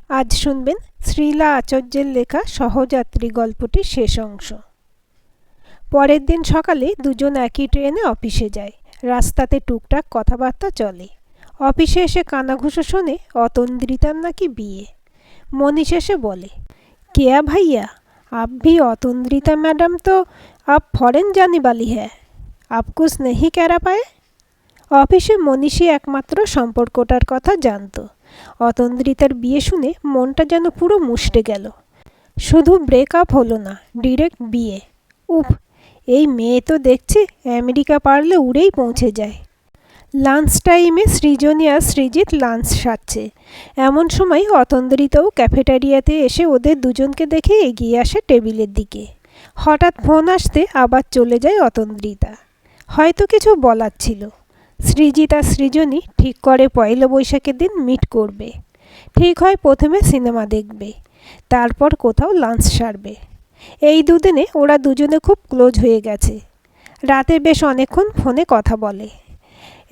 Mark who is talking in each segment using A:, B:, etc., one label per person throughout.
A: আজ শুনবেন শ্রীলা আচার্যের লেখা সহযাত্রী গল্পটির শেষ অংশ। পরের দিন সকালে দুজন একই ট্রেনে অফিসে যায়। রাস্তাতে টুকটাক কথাবার্তা চলে। অফিসে এসে কানাঘুষো শোনে অতন্দ্রিতার নাকি বিয়ে। মনীষ এসে বলে, কেয়া ভাইয়া, आप भी অতন্দ্রিতা मैडम तो आप फॉरेन जाने वाली है, आप कुछ नहीं कह पाए। অফিসে মনীষই একমাত্র সম্পর্কটার কথা জানত। অতন্দ্রিতার বিয়ে শুনে মনটা যেন পুরো মুষড়ে গেল। শুধু ব্রেকআপ হলো না, ডিরেক্ট বিয়ে। উফ, এই মেয়ে তো দেখছি আমেরিকা পারলে উড়েই পৌঁছে যায়। লাঞ্চ টাইমে সৃজনী আর সৃজিত লাঞ্চ সারছে। এমন সময় অতন্দ্রিতাও ক্যাফেটেরিয়াতে এসে ওদের দুজনকে দেখে এগিয়ে আসে টেবিলের দিকে। হঠাৎ ফোন আসতে আবার চলে যায় অতন্দ্রিতা। হয়তো কিছু বলার ছিল। সৃজিত আর সৃজনী ঠিক করে পয়লা বৈশাখের দিন মিট করবে। ঠিক হয় প্রথমে সিনেমা দেখবে, তারপর কোথাও লাঞ্চ সারবে। এই দুদিনে ওরা দুজনে খুব ক্লোজ হয়ে গেছে। রাতে বেশ অনেকক্ষণ ফোনে কথা বলে।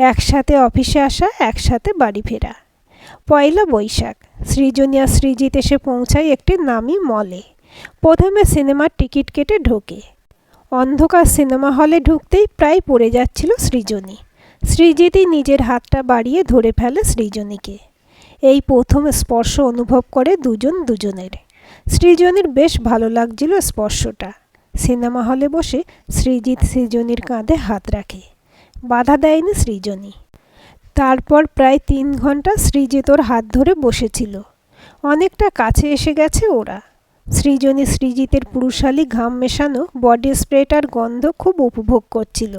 A: একসাথে অফিসে আসা, একসাথে বাড়ি ফেরা। পয়লা বৈশাখ সৃজনী আর সৃজিত এসে পৌঁছায় একটি নামি মলে। প্রথমে সিনেমার টিকিট কেটে ঢোকে। অন্ধকার সিনেমা হলে ঢুকতেই প্রায় পড়ে যাচ্ছিল সৃজনী। সৃজিতই নিজের হাতটা বাড়িয়ে ধরে ফেলে সৃজনীকে। এই প্রথম স্পর্শ অনুভব করে দুজন দুজনের। সৃজনীর বেশ ভালো লাগছিল স্পর্শটা। সিনেমা হলে বসে সৃজিত সৃজনীর কাঁধে হাত রাখে। বাধা দেয়নি সৃজনী। তারপর প্রায় 3 ঘন্টা সৃজিত ওর হাত ধরে বসেছিল। অনেকটা কাছে এসে গেছে ওরা। সৃজনী সৃজিতের পুরুষালী ঘাম মেশানো বডি স্প্রেটার গন্ধ খুব উপভোগ করছিল।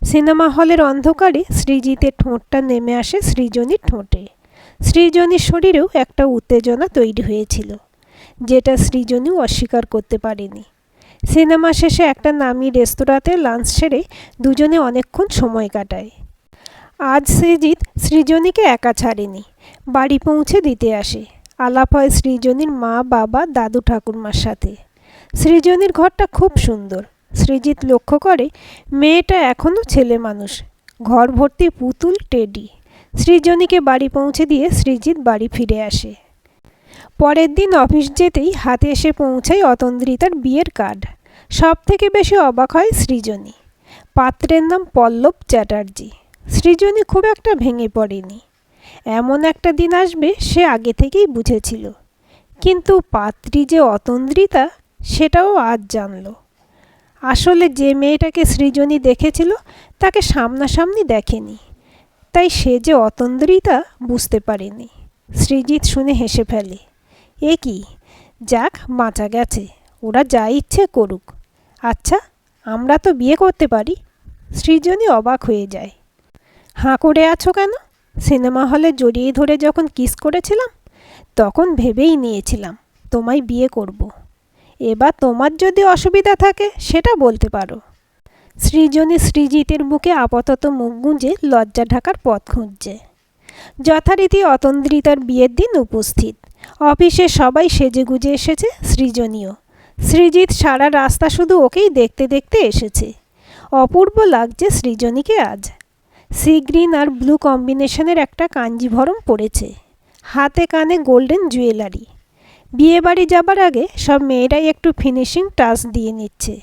A: সিনেমা হলের অন্ধকারে সৃজিতের ঠোঁটটা নেমে আসে সৃজনীর ঠোঁটে। সৃজনীর শরীরেও একটা উত্তেজনা তৈরি হয়েছিল, যেটা সৃজনীও অস্বীকার করতে পারেনি। সিনেমা শেষে একটা নামি রেস্তোরাঁতে লাঞ্চ সেরে দুজনে অনেকক্ষণ সময় কাটায়। আজ সৃজিত সৃজনীকে একা ছাড়েনি, বাড়ি পৌঁছে দিতে আসে। আলাপ হয় সৃজনীর মা, বাবা, দাদু ঠাকুরমার সাথে। সৃজনীর ঘরটা খুব সুন্দর। সৃজিত লক্ষ্য করে মেয়েটা এখনও ছেলে মানুষ। ঘর ভর্তি পুতুল, টেডি। সৃজনীকে বাড়ি পৌঁছে দিয়ে সৃজিত বাড়ি ফিরে আসে। পরের দিন অফিস যেতেই হাতে এসে পৌঁছায় অতন্দ্রিতার বিয়ের কার্ড। সব থেকে বেশি অবাক হয় সৃজনী। পাত্রের নাম পল্লব চ্যাটার্জি। সৃজনী খুব একটা ভেঙে পড়েনি। এমন একটা দিন আসবে সে আগে থেকেই বুঝেছিল। কিন্তু পাত্রী যে অতন্দ্রিতা, সেটাও আজ জানল। আসলে যে মেয়েটাকে সৃজনী দেখেছিল তাকে সামনাসামনি দেখেনি, তাই সে যে অতন্দ্রিতা বুঝতে পারেনি। সৃজিত শুনে হেসে ফেলে। এ কি, যাক বাঁচা গেছে, ওরা যা ইচ্ছে করুক। আচ্ছা, আমরা তো বিয়ে করতে পারি। সৃজনী অবাক হয়ে যায়। হাঁ করে আছো কেন? সিনেমা হলে জড়িয়ে ধরে যখন কিস করেছিলাম তখন ভেবেই নিয়েছিলাম তোমায় বিয়ে করব। এবার তোমার যদি অসুবিধা থাকে সেটা বলতে পারো। সৃজনী সৃজিতের বুকে আপাতত মুখ গুঁজে লজ্জা ঢাকার পথ খুঁজছে। যথারীতি অতন্দ্রিতার বিয়ের দিন উপস্থিত। অফিসে সবাই সেজেগুজে এসেছে, সৃজনীও। সৃজিত সারা রাস্তা শুধু ওকেই দেখতে দেখতে এসেছে। অপূর্ব লাগছে সৃজনীকে আজ। সি গ্রিন আর ব্লু কম্বিনেশনের একটা কাঞ্জিভরম পরেছে। হাতে কানে গোল্ডেন জুয়েলারি। বিয়ে বাড়ি যাবার আগে সব মেয়েরাই একটু ফিনিশিং টাচ দিয়ে নিচ্ছে।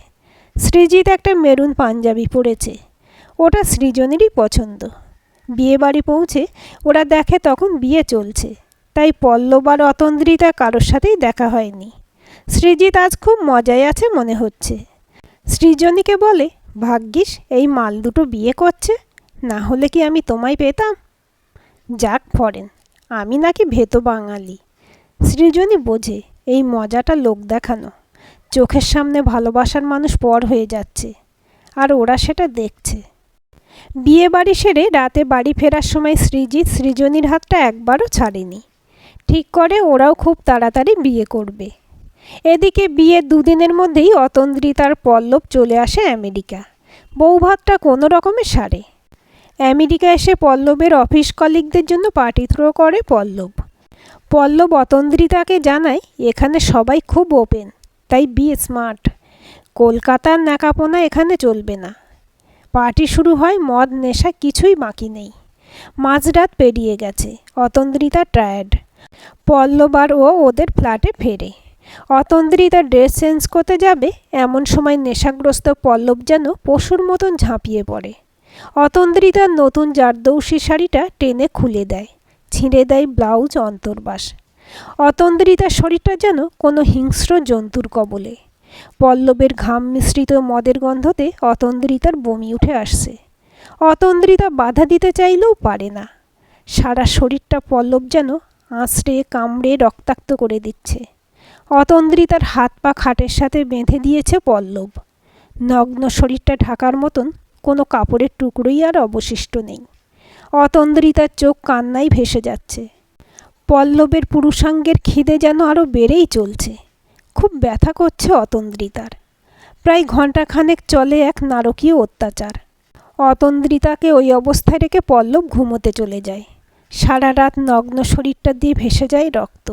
A: সৃজিত একটা মেরুন পাঞ্জাবি পরেছে, ওটা সৃজনীরই পছন্দ। বিয়ে বাড়ি পৌঁছে ওরা দেখে তখন বিয়ে চলছে, তাই পল্লব আর অতন্দ্রিতা কারোর সাথেই দেখা হয়নি। সৃজিত আজ খুব মজায় আছে মনে হচ্ছে। সৃজনীকে বলে, ভাগ্যিস এই মাল দুটো বিয়ে করছে, না হলে কি আমি তোমায় পেতাম। যাক ফরেন, আমি নাকি ভেতো বাঙালি। সৃজনী বোঝে এই মজাটা লোক দেখানো। চোখের সামনে ভালোবাসার মানুষ পর হয়ে যাচ্ছে, আর ওরা সেটা দেখছে। বিয়ে বাড়ি সেরে রাতে বাড়ি ফেরার সময় সৃজিত সৃজনীর হাতটা একবারও ছাড়েনি। ঠিক করে ওরাও খুব তাড়াতাড়ি বিয়ে করবে। এদিকে বিয়ের 2 দিনের মধ্যেই অতন্দ্রিতার পল্লব চলে আসে আমেরিকা। বৌভাতটা কোনো রকমে সারে। আমেরিকা এসে পল্লবের অফিস কলিগদের জন্য পার্টি থ্রো করে পল্লব। পল্লব অতন্দ্রিতাকে জানায় এখানে সবাই খুব ওপেন, তাই বি স্মার্ট। কলকাতার ন্যাকাপোনা এখানে চলবে না। পার্টি শুরু হয়, মদ নেশা কিছুই বাকি নেই। মাঝরাত পেরিয়ে গেছে। অতন্দ্রিতা টায়ার্ড। পল্লব আর ও ওদের ফ্ল্যাটে ফেরে। অতন্দ্রিতা ড্রেস চেঞ্জ করতে যাবে এমন সময় নেশাগ্রস্ত পল্লব যেন পশুর মতন ঝাঁপিয়ে পড়ে। অতন্দ্রিতার নতুন জারদৌসি শাড়িটা টেনে খুলে দেয়, ছিঁড়ে দেয় ব্লাউজ অন্তর্বাস। অতন্দ্রিতার শরীরটা যেন কোনো হিংস্র জন্তুর কবলে। পল্লবের ঘাম মিশ্রিত মদের গন্ধতে অতন্দ্রিতার বমি উঠে আসছে। অতন্দ্রিতা বাধা দিতে চাইলেও পারে না। সারা শরীরটা পল্লব যেন আঁচড়ে কামড়ে রক্তাক্ত করে দিচ্ছে। অতন্দ্রিতার হাত পা খাটের সাথে বেঁধে দিয়েছে পল্লব। নগ্ন শরীরটা ঢাকার মতন কোনো কাপড়ের টুকরোই আর অবশিষ্ট নেই। অতন্দ্রিতার চোখ কান্নায় ভেসে যাচ্ছে। পল্লবের পুরুষাঙ্গের খিদে যেন আরও বেড়েই চলছে। খুব ব্যথা করছে অতন্দ্রিতার। প্রায় ঘণ্টাখানেক চলে এক নারকীয় অত্যাচার। অতন্দ্রিতাকে ওই অবস্থায় রেখে পল্লব ঘুমোতে চলে যায়। সারা রাত নগ্ন শরীরটা দিয়ে ভেসে যায় রক্ত।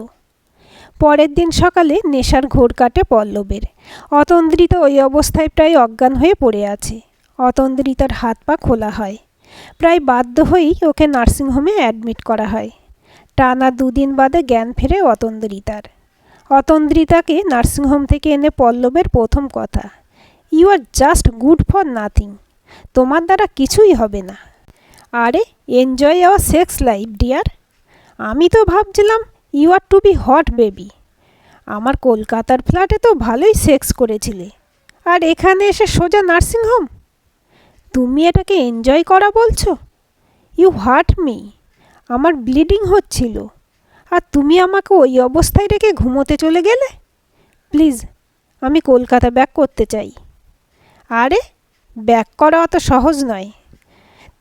A: পরের দিন সকালে নেশার ঘোর কাটে পল্লবের। অতন্দ্রিতা ওই অবস্থায় প্রায় অজ্ঞান হয়ে পড়ে আছে। অতন্দ্রিতার হাত পা খোলা হয়। প্রায় বাধ্য হয়েই ওকে নার্সিংহোমে অ্যাডমিট করা হয়। টানা 2 দিন বাদে জ্ঞান ফেরে অতন্দ্রিতার। অতন্দ্রিতাকে নার্সিংহোম থেকে এনে পল্লবের প্রথম কথা, you are just good for nothing. তোমার দ্বারা কিছুই হবে না। আরে enjoy our sex life dear. আমি তো ভাবছিলাম you are to be hot baby. আমার কলকাতার ফ্ল্যাটে তো ভালোই সেক্স করেছিলে, আর এখানে এসে সোজা নার্সিংহোম। তুমি এটাকে এনজয় করা বলছো? You hurt me. আমার ব্লিডিং হচ্ছিল, আর তুমি আমাকে ওই অবস্থায় রেখে ঘুমোতে চলে গেলে। প্লিজ, আমি কলকাতা ব্যাক করতে চাই। আরে ব্যাক করা অত সহজ নয়।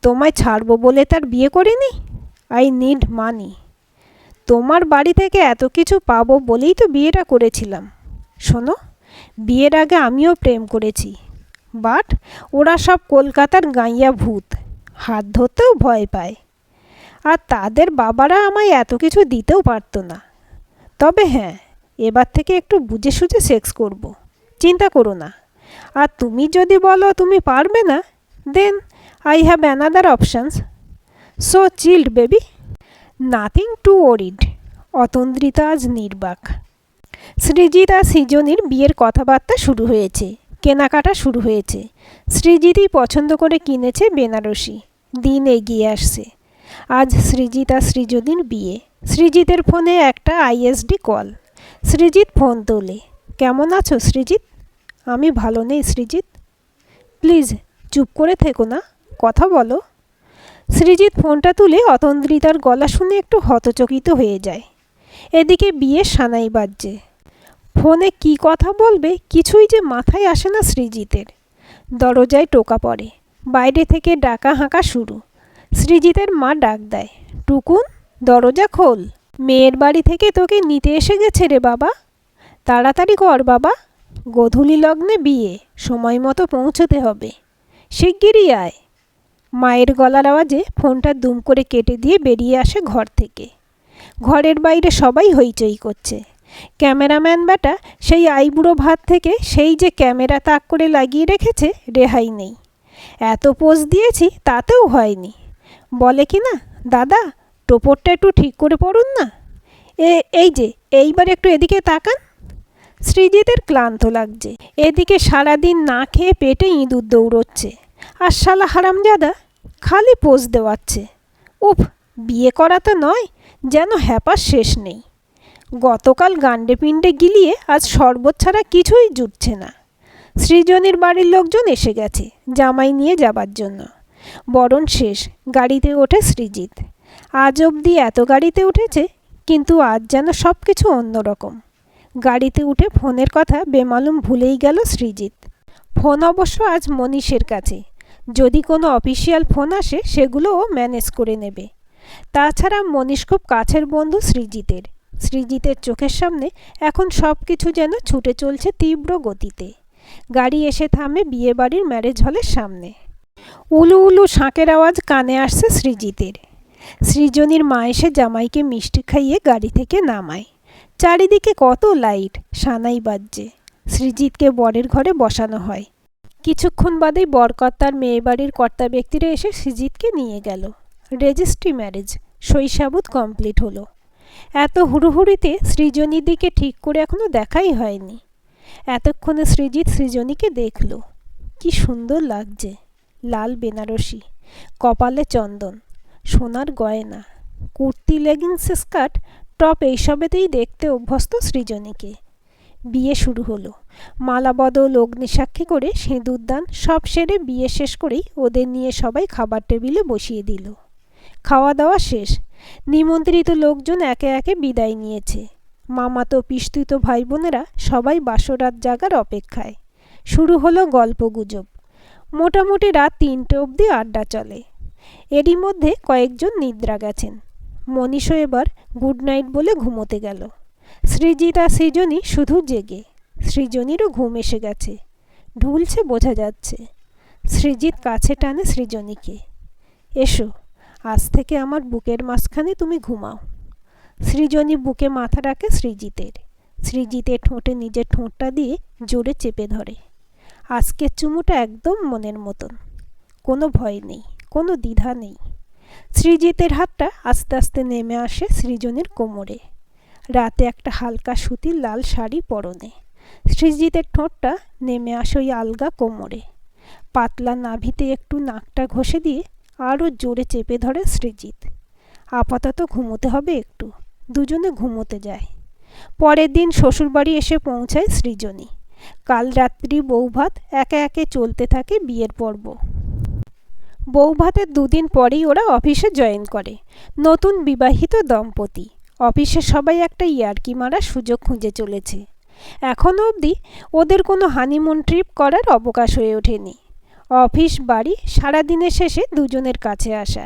A: তোমায় ছাড়বো বলে তার বিয়ে করিনি। I need money. তোমার বাড়ি থেকে এত কিছু পাবো বলেই তো বিয়েটা করেছিলাম। শোনো, বিয়ের আগে আমিও প্রেম করেছি, বাট ওরা সব কলকাতার গাইয়া ভূত, হাত ধরতেও ভয় পায়। আর তাদের বাবারা আমায় এত কিছু দিতেও পারতো না। তবে হ্যাঁ, এবার থেকে একটু বুঝে সুঝে সেক্স করব, চিন্তা করো না। আর তুমি যদি বলো তুমি পারবে না, then I have another options. So chilled baby, nothing to worried. Atandrita আজ নির্বাক। সৃজিত আর সৃজনীর বিয়ের কথাবার্তা শুরু হয়েছে, কেনাকাটা শুরু হয়েছে। সৃজিতই পছন্দ করে কিনেছে বেনারসি। দিন এগিয়ে আসছে। আজ সৃজিত আর সৃজনীর বিয়ে। সৃজিতের ফোনে একটা আইএসডি কল। সৃজিত ফোন তোলে। কেমন আছো সৃজিত? আমি ভালো নেই সৃজিত। প্লিজ চুপ করে থেকো না, কথা বলো। সৃজিত ফোনটা তুলে অতন্দ্রিতার গলা শুনে একটু হতচকিত হয়ে যায়। এদিকে বিয়ের সানাই বাজছে। ফোনে কি কথা বলবে কিছুই যে মাথায় আসে না সৃজিতের। দরজায় টোকা পড়ে। বাইরে থেকে ডাকা হাঁকা শুরু। সৃজিতের মা ডাক দেয়, টুকুন দরজা খোল। মেয়ের বাড়ি থেকে তোকে নিতে এসে গেছে রে বাবা। তাড়াতাড়ি কর বাবা, গোধূলি লগ্নে বিয়ে, সময় মতো পৌঁছতে হবে। শিগগিরই আয়। মায়ের গলার আওয়াজে ফোনটা দুম করে কেটে দিয়ে বেরিয়ে আসে ঘর থেকে। ঘরের বাইরে সবাই হইচই করছে। ক্যামেরাম্যান বেটা সেই আইবুড়ো ভাত থেকে সেই যে ক্যামেরা তাক করে লাগিয়ে রেখেছে, রেহাই নেই। এত পোজ দিয়েছি তাতেও হয়নি। বলে কি না, দাদা টোপরটা একটু ঠিক করে পড়ুন না। এই যে এইবার একটু এদিকে তাকান। সৃজিতের ক্লান্ত লাগছে। এদিকে সারাদিন না খেয়ে পেটে ইঁদুর দৌড়চ্ছে, আর শালা হারামজাদা খালি পোজ দেওয়াচ্ছে। উফ, বিয়ে করা তো নয়, যেন হ্যাপার শেষ নেই। গতকাল গান্ডে পিণ্ডে গিলিয়ে আজ শরবত ছাড়া কিছুই জুটছে না। সৃজনীর বাড়ির লোকজন এসে গেছে জামাই নিয়ে যাবার জন্য। বরণ শেষ, গাড়িতে ওঠে সৃজিত। আজ অবধি এত গাড়িতে উঠেছে, কিন্তু আজ যেন সব কিছু অন্যরকম। গাড়িতে উঠে ফোনের কথা বেমালুম ভুলেই গেল সৃজিত। ফোন অবশ্য আজ মনীষের কাছে। যদি কোনো অফিসিয়াল ফোন আসে সেগুলো ও ম্যানেজ করে নেবে। তাছাড়া মনীষ খুব কাছের বন্ধু সৃজিতের। সৃজিতের চোখের সামনে এখন সব কিছু যেন ছুটে চলছে তীব্র গতিতে। গাড়ি এসে থামে বিয়েবাড়ির ম্যারেজ হলের সামনে। উলু উলু শাঁকের আওয়াজ কানে আসছে সৃজিতের। সৃজনীর মা এসে জামাইকে মিষ্টি খাইয়ে গাড়ি থেকে নামায়। চারিদিকে কত লাইট, সানাই বাজছে। সৃজিতকে বরের ঘরে বসানো হয়। কিছুক্ষণ বাদেই বরকর্তার মেয়েবাড়ির কর্তা ব্যক্তিরা এসে সৃজিতকে নিয়ে গেল। রেজিস্ট্রি ম্যারেজ, সই সাবুত কমপ্লিট হলো। এত হুড়োহুড়িতে সৃজনীর দিকে ঠিক করে এখনো দেখাই হয়নি। এতক্ষণে সৃজিত সৃজনীকে দেখল। কি সুন্দর লাগছে, লাল বেনারসি, কপালে চন্দন, সোনার গয়না, কুর্তি, লেগিংস, স্কার্ট, টপ এইসবেতেই দেখতে অভ্যস্ত সৃজনীকে। বিয়ে শুরু হলো। মালা বদল, অগ্নিসাক্ষী করে সিঁদুরদান সব সেরে বিয়ে শেষ করেই ওদের নিয়ে সবাই খাবার টেবিলে বসিয়ে দিল। খাওয়া দাওয়া শেষ। নিমন্ত্রিত লোকজন একে একে বিদায় নিয়েছে। মামাতো পিস্তুত ভাই বোনেরা সবাই বাসরাত জাগার অপেক্ষায়। শুরু হলো গল্পগুজব। মোটামুটি রাত ৩টে অবধি আড্ডা চলে। এরই মধ্যে কয়েকজন নিদ্রা গেছেন। মনীষও এবার গুড নাইট বলে ঘুমোতে গেল। সৃজিত আর সৃজনী শুধু জেগে। সৃজনীরও ঘুম এসে গেছে, ঢুলছে বোঝা যাচ্ছে। সৃজিত কাছে টানে সৃজনীকে। এসো, আজ থেকে আমার বুকের মাঝখানে তুমি ঘুমাও। সৃজনী বুকে মাথা রাখে সৃজিতের। সৃজিতের ঠোঁটে নিজের ঠোঁটটা দিয়ে জোরে চেপে ধরে। আজকের চুমুটা একদম মনের মতন, কোনো ভয় নেই, কোনো দ্বিধা নেই। সৃজিতের হাতটা আস্তে আস্তে নেমে আসে সৃজনীর কোমরে। রাতে একটা হালকা সুতির লাল শাড়ি পরনে। সৃজিতের ঠোঁটটা নেমে আসে ওই আলগা কোমরে। পাতলা নাভিতে একটু নাকটা ঘষে দিয়ে আরও জোরে চেপে ধরে সৃজিত। আপাতত ঘুমোতে হবে একটু। দুজনে ঘুমোতে যায়। পরের দিন শ্বশুরবাড়ি এসে পৌঁছায় সৃজনী। কাল রাত্রি বৌভাত একে একে চলতে থাকে বিয়ের পর্ব। বৌভাতের ২ দিন পরেই ওরা অফিসে জয়েন করে। নতুন বিবাহিত দম্পতি। অফিসে সবাই একটা ইয়ার্কি মারার সুযোগ খুঁজে চলেছে। এখনও অবধি ওদের কোনো হানিমুন ট্রিপ করার অবকাশ হয়ে ওঠেনি। অফিস বাড়ি সারাদিনের শেষে দুজনের কাছে আসা,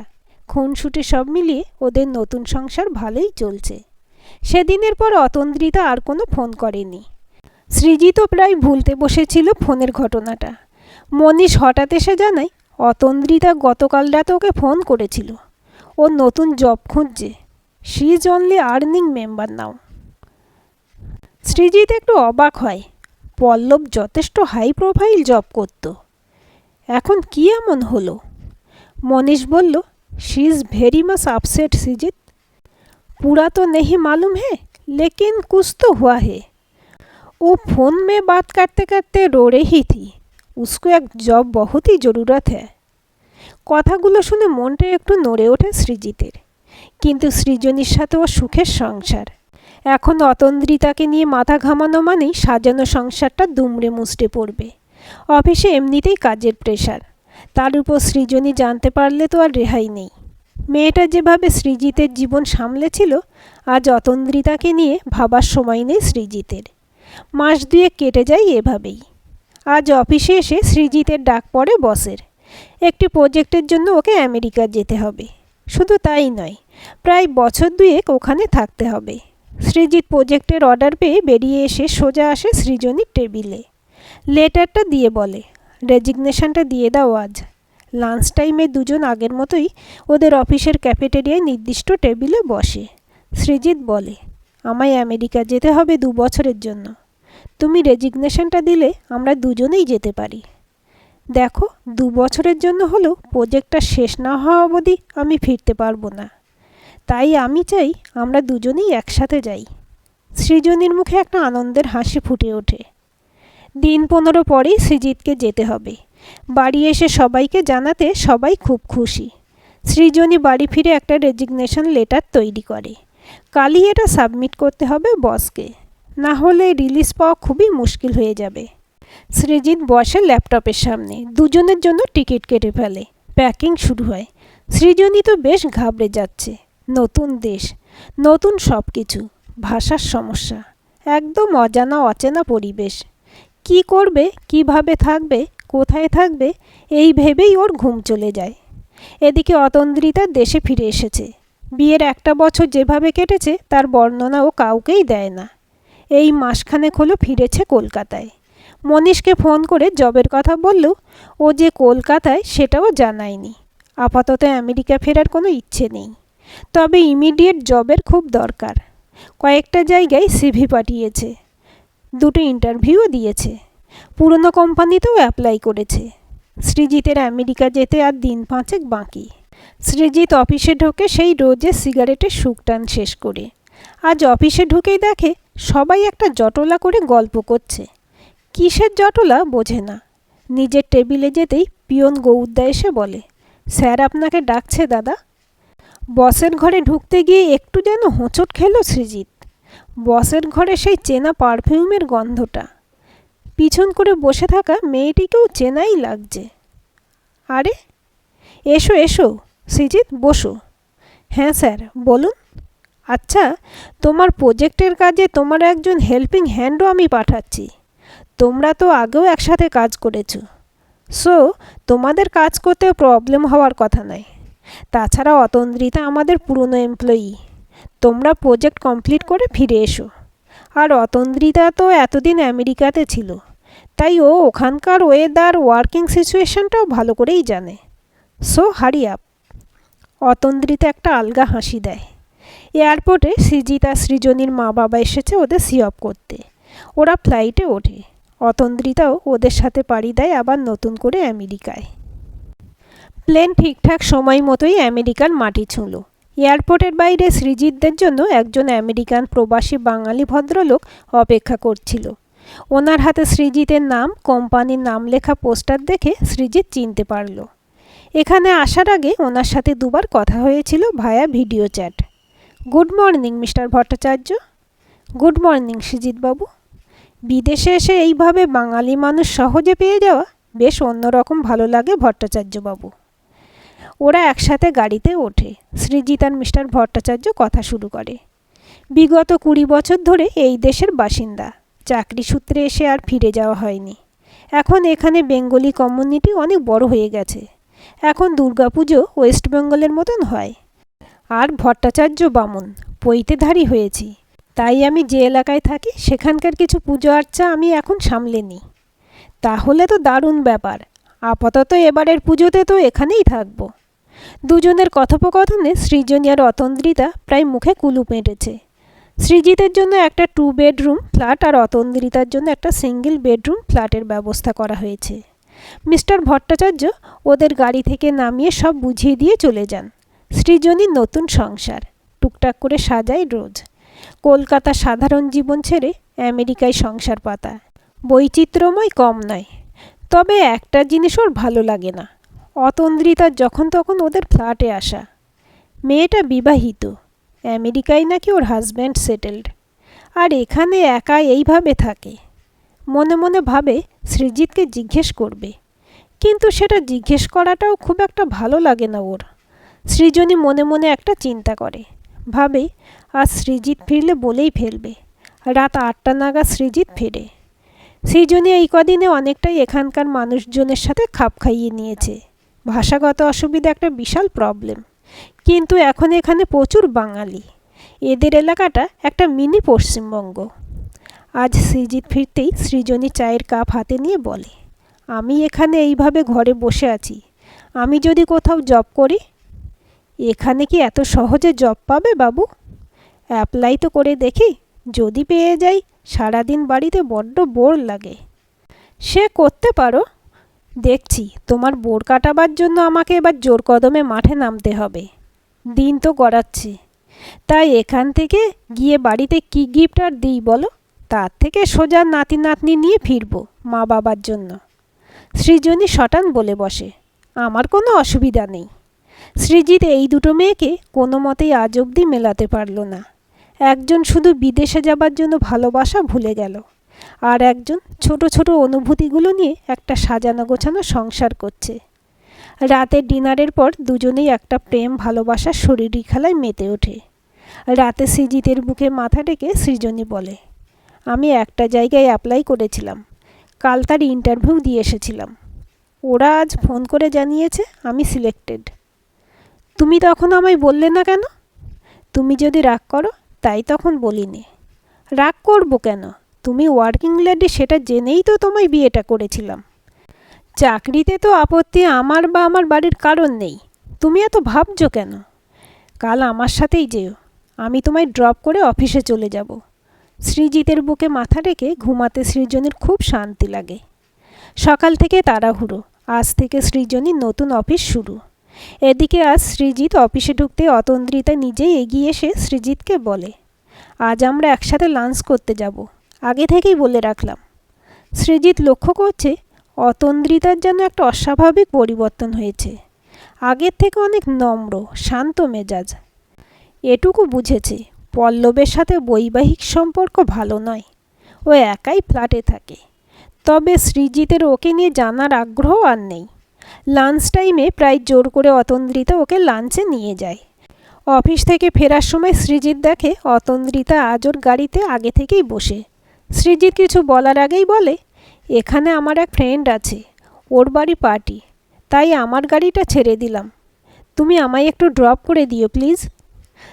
A: খুনসুটি সব মিলিয়ে ওদের নতুন সংসার ভালোই চলছে। সেদিনের পর অতন্দ্রিতা আর কোনো ফোন করেনি। সৃজিতও প্রায় ভুলতে বসেছিল ফোনের ঘটনাটা। মনীষ হঠাৎ এসে জানায় অতন্দ্রিতা গতকাল রাতে ওকে ফোন করেছিল। ও নতুন জব খুঁজছে। She is only earning member now. Srijit একটু অবাক হয়। পল্লব যথেষ্ট হাই প্রোফাইল জব করত, এখন কি এমন হলো? মনীষ বলল, she is very much upset Srijit. पूरा तो नहीं मालूम है, लेकिन कुछ तो हुआ है। वो फोन में बात करते करते रो रही थी। उसको एक जॉब बहुत ही ज़रूरत है। কথাগুলো শুনে মনটা একটু নড়ে ওঠে সৃজিতের। কিন্তু সৃজনীর সাথে ও সুখের সংসার। এখন অতন্দ্রিতাকে নিয়ে মাথা ঘামানো মানেই সাজানো সংসারটা দুমড়ে মুচড়ে পড়বে। অফিসে এমনিতেই কাজের প্রেশার, তার উপর সৃজনী জানতে পারলে তো আর রেহাই নেই। মেয়েটা যেভাবে সৃজিতের জীবন সামলেছিল, আজ অতন্দ্রিতাকে নিয়ে ভাবার সময় নেই সৃজিতের। মাস ২ কেটে যায় এভাবেই। আজ অফিসে এসে সৃজিতের ডাক পড়ে বসের। একটি প্রজেক্টের জন্য ওকে আমেরিকা যেতে হবে। শুধু তাই নয়, প্রায় বছর ২ ওখানে থাকতে হবে। সৃজিত প্রজেক্টের অর্ডার পেয়ে বেরিয়ে এসে সোজা আসে সৃজনীর টেবিলে। লেটারটা দিয়ে বলে, রেজিগনেশনটা দিয়ে দাও আজ। লাঞ্চ টাইমে দুজন আগের মতোই ওদের অফিসের ক্যাফেটেরিয়ায় নির্দিষ্ট টেবিলে বসে। সৃজিত বলে, আমায় আমেরিকা যেতে হবে ২ বছরের জন্য। তুমি রেজিগনেশনটা দিলে আমরা দুজনেই যেতে পারি। দেখো, ২ বছরের জন্য হলেও প্রজেক্টটা শেষ না হওয়া অবধি আমি ফিরতে পারবো না। তাই আমি চাই আমরা দুজনেই একসাথে যাই। সৃজনীর মুখে একটা আনন্দের হাসি ফুটে ওঠে। দিন ১৫ পরেই সৃজিতকে যেতে হবে। বাড়ি এসে সবাইকে জানাতে সবাই খুব খুশি। সৃজনী বাড়ি ফিরে একটা রেজিগনেশন লেটার তৈরি করে। কালই এটা সাবমিট করতে হবে বসকে, না হলে রিলিজ পাওয়া খুবই মুশকিল হয়ে যাবে। সৃজিত বসে ল্যাপটপের সামনে, দুজনের জন্য টিকিট কেটে ফেলে। প্যাকিং শুরু হয়। সৃজনী তো বেশ ঘাবড়ে যাচ্ছে। নতুন দেশ, নতুন সব কিছু, ভাষার সমস্যা, একদম অজানা অচেনা পরিবেশ। কি করবে, কিভাবে থাকবে, কোথায় থাকবে, এই ভেবেই ওর ঘুম চলে যায়। এদিকে অতন্দ্রিতা দেশে ফিরে এসেছে। বিয়ের 1টা বছর যেভাবে কেটেছে তার বর্ণনা ও কাউকেই দেয় না। এই মাসখানেক হলো ফিরেছে কলকাতায়। মনীষকে ফোন করে জবের কথা বললেও ও যে কলকাতায় সেটাও জানায়নি। আপাতত আমেরিকা ফেরার কোনো ইচ্ছে নেই, তবে ইমিডিয়েট জবের খুব দরকার। কয়েকটা জায়গায় সিভি পাঠিয়েছে, 2টো ইন্টারভিউও দিয়েছে। পুরনো কোম্পানিতেও অ্যাপ্লাই করেছে। সৃজিতের আমেরিকা যেতে আর দিন 5 বাকি। সৃজিত অফিসে ঢোকে সেই রোজের সিগারেটের শুকটান শেষ করে। আজ অফিসে ঢুকেই দেখে সবাই একটা জটলা করে গল্প করছে। কিসের জটলা বোঝে না। নিজের টেবিলে যেতেই পিয়ন গৌরদা এসে বলে, স্যার আপনাকে ডাকছে দাদা। বসের ঘরে ঢুকতে গিয়ে একটু যেন হোঁচট খেল সৃজিত। বসের ঘরে সেই চেনা পারফিউমের গন্ধটা। পিছন করে বসে থাকা মেয়েটিকেও চেনাই লাগছে। আরে, এসো এসো সৃজিত, বসো। হ্যাঁ স্যার, বলুন। আচ্ছা, তোমার প্রজেক্টের কাজে তোমার একজন হেল্পিং হ্যান্ডও আমি পাঠাচ্ছি। তোমরা তো আগেও একসাথে কাজ করেছো, সো তোমাদের কাজ করতে প্রবলেম হওয়ার কথা নয়। তাছাড়া অতন্দ্রিতা আমাদের পুরনো এমপ্লয়ি। তোমরা প্রজেক্ট কমপ্লিট করে ফিরে এসো। আর অতন্দ্রিতা তো এতদিন আমেরিকাতে ছিল, তাই ও ওখানকার ওয়েদার, ওয়ার্কিং সিচুয়েশনটাও ভালো করেই জানে। So hurry up. অতন্দ্রিতা একটা আলগা হাসি দেয়। এয়ারপোর্টে সৃজিত আর সৃজনীর মা বাবা এসেছে ওদের সি অফ করতে। ওরা ফ্লাইটে ওঠে। অতন্দ্রিতাও ওদের সাথে পাড়ি দেয় আবার নতুন করে আমেরিকায়। প্লেন ঠিকঠাক সময় মতোই আমেরিকার মাটি ছুঁল। এয়ারপোর্টের বাইরে সৃজিতদের জন্য একজন আমেরিকান প্রবাসী বাঙালি ভদ্রলোক অপেক্ষা করছিল। ওনার হাতে সৃজিতের নাম, কোম্পানির নাম লেখা পোস্টার দেখে সৃজিত চিনতে পারল। এখানে আসার আগে ওনার সাথে দুবার কথা হয়েছিল via video chat. Good morning Mister Bhattacharya. Good morning সৃজিতবাবু। বিদেশে এসে এইভাবে বাঙালি মানুষ সহজে পেয়ে যাওয়া বেশ অন্যরকম ভালো লাগে ভট্টাচার্যবাবু। ওরা একসাথে গাড়িতে ওঠে। সৃজিত আর মিস্টার ভট্টাচার্য কথা শুরু করে। বিগত 20 বছর ধরে এই দেশের বাসিন্দা। চাকরি সূত্রে এসে আর ফিরে যাওয়া হয়নি। এখন এখানে বেঙ্গলি কমিউনিটি অনেক বড় হয়ে গেছে। এখন দুর্গাপুজো ওয়েস্ট বেঙ্গলের মতন হয়। আর ভট্টাচার্য বামুন, পৈতেধারী হয়েছি, তাই আমি যে এলাকায় থাকি সেখানকার কিছু পুজো আর্চা আমি এখন সামলে নিই। তাহলে তো দারুণ ব্যাপার। আপাতত এবারের পুজোতে তো এখানেই থাকব। দুজনের কথোপকথনে সৃজনী আর অতন্দ্রিতা প্রায় মুখে কুলু পেটেছে। সৃজিতের জন্য একটা 2 বেডরুম ফ্ল্যাট আর অতন্দ্রিতার জন্য একটা সিঙ্গেল বেডরুম ফ্ল্যাটের ব্যবস্থা করা হয়েছে। মিস্টার ভট্টাচার্য ওদের গাড়ি থেকে নামিয়ে সব বুঝিয়ে দিয়ে চলে যান। সৃজনীর নতুন সংসার টুকটাক করে সাজায় রোজ। কলকাতা সাধারণ জীবন ছেড়ে আমেরিকায় সংসার পাতা। বৈচিত্র্যময় কম নয়, তবে একটা জিনিস ওর ভালো লাগে না, অতন্দ্রিতার যখন তখন ওদের ফ্ল্যাটে আসা। মেয়েটা বিবাহিত, আমেরিকায় নাকি ওর হাজব্যান্ড সেটেলড, আর এখানে একা এইভাবে থাকে। মনে মনে ভাবে সৃজিতকে জিজ্ঞেস করবে, কিন্তু সেটা জিজ্ঞেস করাটাও খুব একটা ভালো লাগে না ওর। সৃজনী মনে মনে একটা চিন্তা করে, ভাবে আজ সৃজিত ফিরলে বলেই ফেলবে। রাত 8টা নাগাদ সৃজিত ফেরে। সৃজনী এই কদিনে অনেকটাই এখানকার মানুষজনের সাথে খাপ খাইয়ে নিয়েছে। ভাষাগত অসুবিধা একটা বিশাল প্রবলেম, কিন্তু এখন এখানে প্রচুর বাঙালি। এদের এলাকাটা একটা মিনি পশ্চিমবঙ্গ। আজ সৃজিত ফিরতেই সৃজনী চায়ের কাপ হাতে নিয়ে বলে, আমি এখানে এইভাবে ঘরে বসে আছি, আমি যদি কোথাও জব করি। এখানে কি এত সহজে জব পাবে বাবু? অ্যাপ্লাই তো করে দেখি, যদি পেয়ে যাই। সারাদিন বাড়িতে বড্ড বোর লাগে। সে করতে পারো, দেখছি তোমার বোর কাটাবার জন্য আমাকে এবার জোর কদমে মাঠে নামতে হবে। দিন তো গড়াচ্ছে, তাই এখান থেকে গিয়ে বাড়িতে কি গিফট আর দিই বলো? তার থেকে সোজা নাতি নাতনি নিয়ে ফিরবো মা বাবার জন্য। সৃজনী শটান বলে বসে, আমার কোনো অসুবিধা নেই। সৃজিত এই দুটো মেয়েকে কোনো মতেই আজ অবধি মেলাতে পারল না। একজন শুধু বিদেশে যাবার জন্য ভালোবাসা ভুলে গেল, আর একজন ছোট ছোট অনুভূতিগুলো নিয়ে একটা সাজানো গোছানো সংসার করছে। রাতের ডিনারের পর দুজনেই একটা প্রেম ভালোবাসার শরীরী খেলায় মেতে ওঠে। রাতে সৃজিতের বুকে মাথা রেখে সৃজনী বলে, আমি একটা জায়গায় অ্যাপ্লাই করেছিলাম, কাল তার ইন্টারভিউ দিয়ে এসেছিলাম। ওরা আজ ফোন করে জানিয়েছে আমি সিলেক্টেড। তুমি তখন আমায় বললে না কেন? তুমি যদি রাগ করো তাই তখন বলিনি। রাগ করবো কেন? তুমি ওয়ার্কিং লেডি সেটা জেনেই তো তোমায় বিয়েটা করেছিলাম। চাকরিতে তো আপত্তি আমার বা আমার বাড়ির কারণ নেই, তুমি এত ভাবছো কেন? কাল আমার সাথেই যেও, আমি তোমায় ড্রপ করে অফিসে চলে যাব। সৃজিতের বুকে মাথা রেখে ঘুমাতে সৃজনীর খুব শান্তি লাগে। সকাল থেকে তাড়াহুড়ো, আজ থেকে সৃজনীর নতুন অফিস শুরু। এদিকে আজ সৃজিত অফিসে ঢুকতে অতন্দ্রিতা নিজেই এগিয়ে এসে সৃজিতকে বলে, আজ আমরা একসাথে লাঞ্চ করতে যাব, আগে থেকেই বলে রাখলাম। সৃজিত লক্ষ্য করছে অতন্দ্রিতার যেন একটা অস্বাভাবিক পরিবর্তন হয়েছে। আগের থেকে অনেক নম্র, শান্ত মেজাজ। এটুকু বুঝেছে পল্লবের সাথে বৈবাহিক সম্পর্ক ভালো নয়। ও একাই ফ্ল্যাটে থাকে। তবে সৃজিতের ওকে নিয়ে জানার আগ্রহ আর নেই। লাঞ্চ টাইমে প্রায় জোর করে অতন্দ্রিতা ওকে লাঞ্চে নিয়ে যায়। অফিস থেকে ফেরার সময় সৃজিত দেখে অতন্দ্রিতা আজ ওর গাড়িতে আগে থেকেই বসে। সৃজিত কিছু বলার আগেই বলে, এখানে আমার এক ফ্রেন্ড আছে, ওর বাড়ি পার্টি, তাই আমার গাড়িটা ছেড়ে দিলাম। তুমি আমায় একটু ড্রপ করে দিও প্লিজ।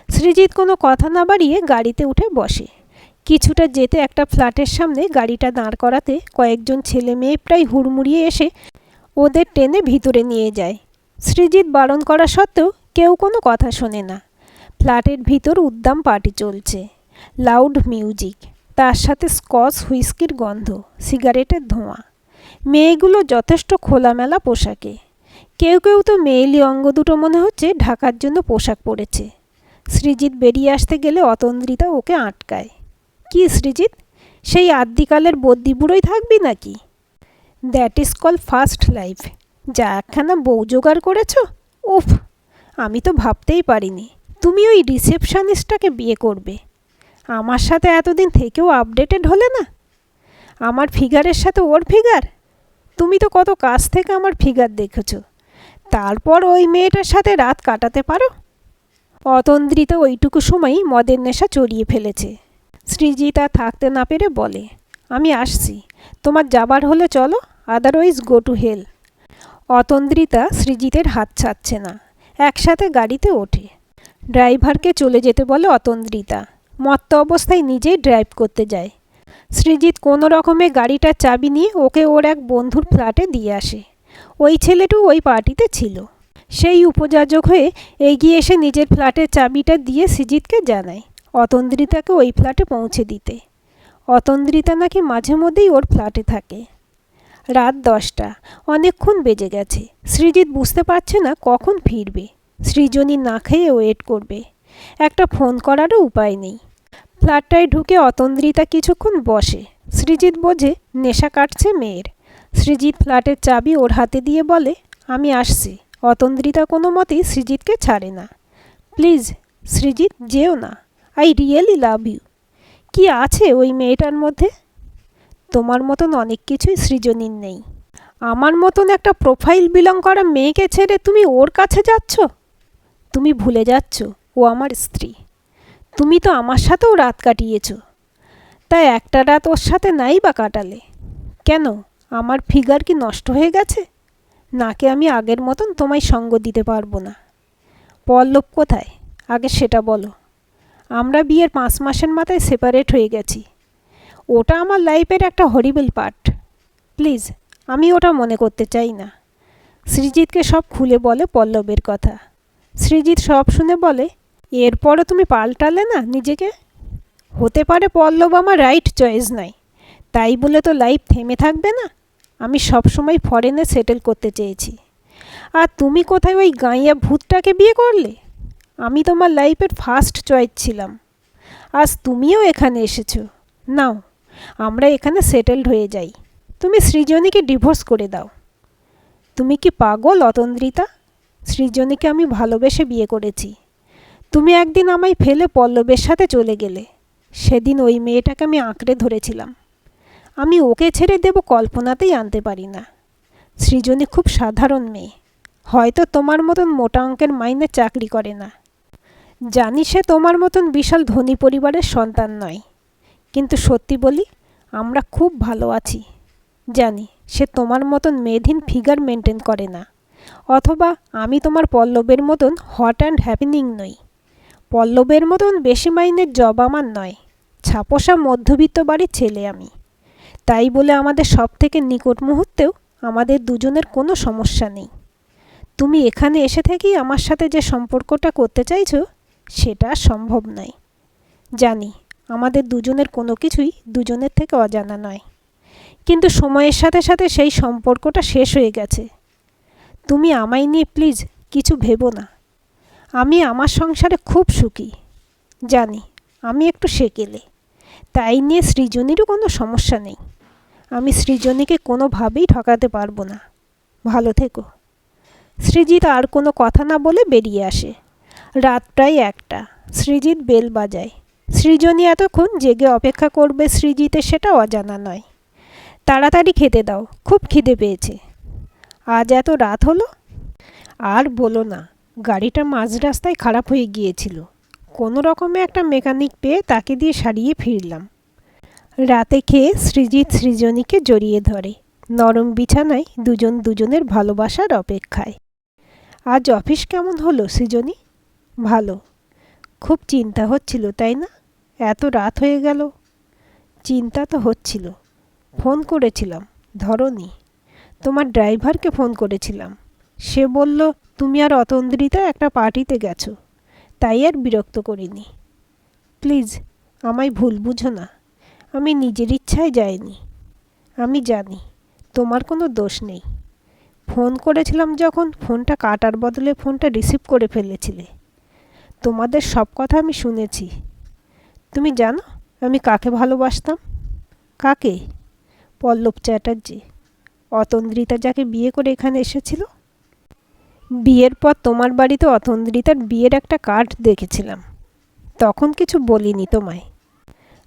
A: সৃজিত কোনো কথা না বাড়িয়ে গাড়িতে উঠে বসে। কিছুটা যেতে একটা ফ্ল্যাটের সামনে গাড়িটা দাঁড় করাতে কয়েকজন ছেলে মেয়ে প্রায় হুড়মুড়িয়ে এসে ওদের টেনে ভিতরে নিয়ে যায়। সৃজিত বারণ করা সত্ত্বেও কেউ কোনো কথা শোনে না। ফ্ল্যাটের ভিতর উদ্দাম পার্টি চলছে। লাউড মিউজিক, তার সাথে স্কচ হুইস্কির গন্ধ, সিগারেটের ধোঁয়া। মেয়েগুলো যথেষ্ট খোলামেলা পোশাকে। কেউ কেউ তো মেয়েলি অঙ্গ দুটো মনে হচ্ছে ঢাকার জন্য পোশাক পরেছে। সৃজিত বেরিয়ে আসতে গেলে অতন্দ্রিতা ওকে আটকায়। কি সৃজিত, সেই আদ্যিকালের বদ্যি বুড়োই থাকবি নাকি? That is call first life. যা একখানা বউ জোগাড় করেছ, উফ! আমি তো ভাবতেই পারিনি তুমি ওই রিসেপশনিস্টটাকে বিয়ে করবে। আমার সাথে এতদিন থেকেও আপডেটেড হলে না। আমার ফিগারের সাথে ওর ফিগার। তুমি তো কত কাছ থেকে আমার ফিগার দেখেছ, তারপর ওই মেয়েটার সাথে রাত কাটাতে পারো? অতন্দ্রিত ওইটুকু সময়ই মদের নেশা চড়িয়ে ফেলেছে। সৃজিত আর থাকতে না পেরে বলে, আমি আসছি, তোমার যাবার হলে চলো, আদারওয়াইজ গো টু হেল। অতন্দ্রিতা সৃজিতের হাত ছাড়ছে না। একসাথে গাড়িতে ওঠে। ড্রাইভারকে চলে যেতে বলে অতন্দ্রিতা। মত্ত অবস্থায় নিজেই ড্রাইভ করতে যায়। সৃজিত কোনো রকমে গাড়িটার চাবি নিয়ে ওকে ওর এক বন্ধুর ফ্ল্যাটে দিয়ে আসে। ওই ছেলেটিও ওই পার্টিতে ছিল। সেই উপযাজক হয়ে এগিয়ে এসে নিজের ফ্ল্যাটের চাবিটা দিয়ে সৃজিতকে জানায় অতন্দ্রিতাকে ওই ফ্ল্যাটে পৌঁছে দিতে। অতন্দ্রিতা নাকি মাঝে মধ্যেই ওর ফ্ল্যাটে থাকে। রাত 10টা, অনেকক্ষণ বেজে গেছে। সৃজিত বুঝতে পারছে না কখন ফিরবে। সৃজনী না খেয়ে ওয়েট করবে। একটা ফোন করারও উপায় নেই। ফ্ল্যাটটায় ঢুকে অতন্দ্রিতা কিছুক্ষণ বসে। সৃজিত বোঝে নেশা কাটছে মেয়ের। সৃজিত ফ্ল্যাটের চাবি ওর হাতে দিয়ে বলে, আমি আসছি। অতন্দ্রিতা কোনো মতেই সৃজিতকে ছাড়ে না। প্লিজ সৃজিত, যেও না। I really love you. কি আছে ওই মেয়েটার মধ্যে? তোমার মতন অনেক কিছুই সৃজনীর নেই। আমার মতন একটা প্রোফাইল বিলং করা মেয়েকে ছেড়ে তুমি ওর কাছে যাচ্ছ? তুমি ভুলে যাচ্ছ ও আমার স্ত্রী। তুমি তো আমার সাথেও রাত কাটিয়েছ। তাই একটা রাত ওর সাথে নাই বা কাটালে কেন? আমার ফিগার কি নষ্ট হয়ে গেছে? নাকি আমি আগের মতন তোমায় সঙ্গ দিতে পারবো না? পল্লব কোথায় আগে সেটা বলো। আমরা বিয়ের 5 মাসের মাথায় সেপারেট হয়ে গেছি। ওটা আমার লাইফের একটা হরিবল পার্ট। প্লিজ, আমি ওটা মনে করতে চাই না। সৃজিতকে সব খুলে বলে পল্লবের কথা। সৃজিত সব শুনে বলে, এরপরও তুমি পাল্টালে না নিজেকে? হতে পারে পল্লব আমার রাইট চয়েস নাই, তাই বলে তো লাইফ থেমে থাকবে না। আমি সবসময় ফরেনে সেটেল করতে চেয়েছি। আর তুমি কোথায় ওই গাঁইয়া ভূতটাকে বিয়ে করলে? আমি তোমার লাইফের ফার্স্ট চয়েস ছিলাম। আজ তুমিও এখানে এসেছো। নাও, আমরা এখানে সেটেলড হয়ে যাই। তুমি সৃজনীকে ডিভোর্স করে দাও। তুমি কি পাগল অতন্দ্রিতা? সৃজনীকে আমি ভালোবেসে বিয়ে করেছি। তুমি একদিন আমায় ফেলে পল্লবের সাথে চলে গেলে। সেদিন ওই মেয়েটাকে আমি আঁকড়ে ধরেছিলাম। আমি ওকে ছেড়ে দেব কল্পনাতেই আনতে পারি না। সৃজনী খুব সাধারণ মেয়ে, হয়তো তোমার মতন মোটা অঙ্কের মাইনে চাকরি করে না। জানি সে তোমার মতন বিশাল ধনী পরিবারের সন্তান নয়, কিন্তু সত্যি বলি আমরা খুব ভালো আছি। জানি সে তোমার মতন মেয়েধীন ফিগার মেনটেন করে না, অথবা আমি তোমার পল্লবের মতন হট অ্যান্ড হ্যাপেনিং নই। পল্লবের মতন বেশি মাইনের জব আমার নয়। ছাপোষা মধ্যবিত্ত বাড়ির ছেলে আমি। তাই বলে আমাদের সব থেকে নিকট মুহূর্তেও আমাদের দুজনের কোনো সমস্যা নেই। তুমি এখানে এসে থেকেই আমার সাথে যে সম্পর্কটা করতে চাইছো সেটা সম্ভব নয়। জানি আমাদের দুজনের কোনো কিছুই দুজনের থেকে অজানা নয়, কিন্তু সময়ের সাথে সাথে সেই সম্পর্কটা শেষ হয়ে গেছে। তুমি আমায় নিয়ে প্লিজ কিছু ভেবো না। আমি আমার সংসারে খুব সুখী। জানি আমি একটু সেকেলে। তাই নিয়ে সৃজনীরও কোনো সমস্যা নেই। আমি সৃজনীকে কোনোভাবেই ঠকাতে পারবো না। ভালো থেকো। সৃজিত আর কোনো কথা না বলে বেরিয়ে আসে। রাত প্রায় 1টা। সৃজিত বেল বাজায়। সৃজনী এতক্ষণ জেগে অপেক্ষা করবে সৃজিতের সেটা অজানা নয়। তাড়াতাড়ি খেতে দাও, খুব খিদে পেয়েছে। আজ এত রাত হলো? আর বলো না, গাড়িটা মাঝ রাস্তায় খারাপ হয়ে গিয়েছিল। কোনো রকমে একটা মেকানিক পেয়ে তাকে দিয়ে সারিয়ে ফিরলাম। রাতে খেয়ে সৃজিত সৃজনীকে জড়িয়ে ধরে। নরম বিছানায় দুজন দুজনের ভালোবাসার অপেক্ষায়। আজ অফিস কেমন হলো সৃজনী? ভালো। খুব চিন্তা হচ্ছিল তাই না? এত রাত হয়ে গেল। চিন্তা তো হচ্ছিল। ফোন করেছিলাম, ধরোনি। তোমার ড্রাইভারকে ফোন করেছিলাম। সে বলল তুমি আর অতন্দ্রিতা একটা পার্টিতে গেছো, তাই আর বিরক্ত করিনি। প্লিজ আমায় ভুল বুঝো না। আমি নিজের ইচ্ছায় যাইনি। আমি জানি তোমার কোনো দোষ নেই। ফোন করেছিলাম যখন ফোনটা কাটার বদলে ফোনটা রিসিভ করে ফেলেছিলে। তোমাদের সব কথা আমি শুনেছি। তুমি জানো আমি কাকে ভালোবাসতাম? কাকে? পল্লব চ্যাটার্জি। অতন্দ্রিতা যাকে বিয়ে করে এখানে এসেছিল। বিয়ের পর তোমার বাড়িতে অতন্দ্রিতার বিয়ের একটা কার্ড দেখেছিলাম। তখন কিছু বলিনি তোমায়।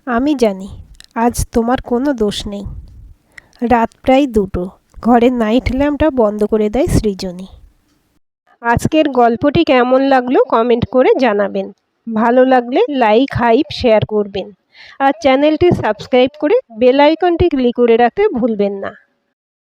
A: আমি জানি আজ তোমার কোনো দোষ নেই। রাত প্রায় 2টো। ঘরের নাইট ল্যাম্পটা বন্ধ করে দেয় সৃজনী। আজকের গল্পটি কেমন লাগলো কমেন্ট করে জানাবেন। ভালো লাগলে লাইক, হাইপ, শেয়ার করবেন। আর চ্যানেলটি সাবস্ক্রাইব করে বেল আইকনটি ক্লিক করে রাখতে ভুলবেন না।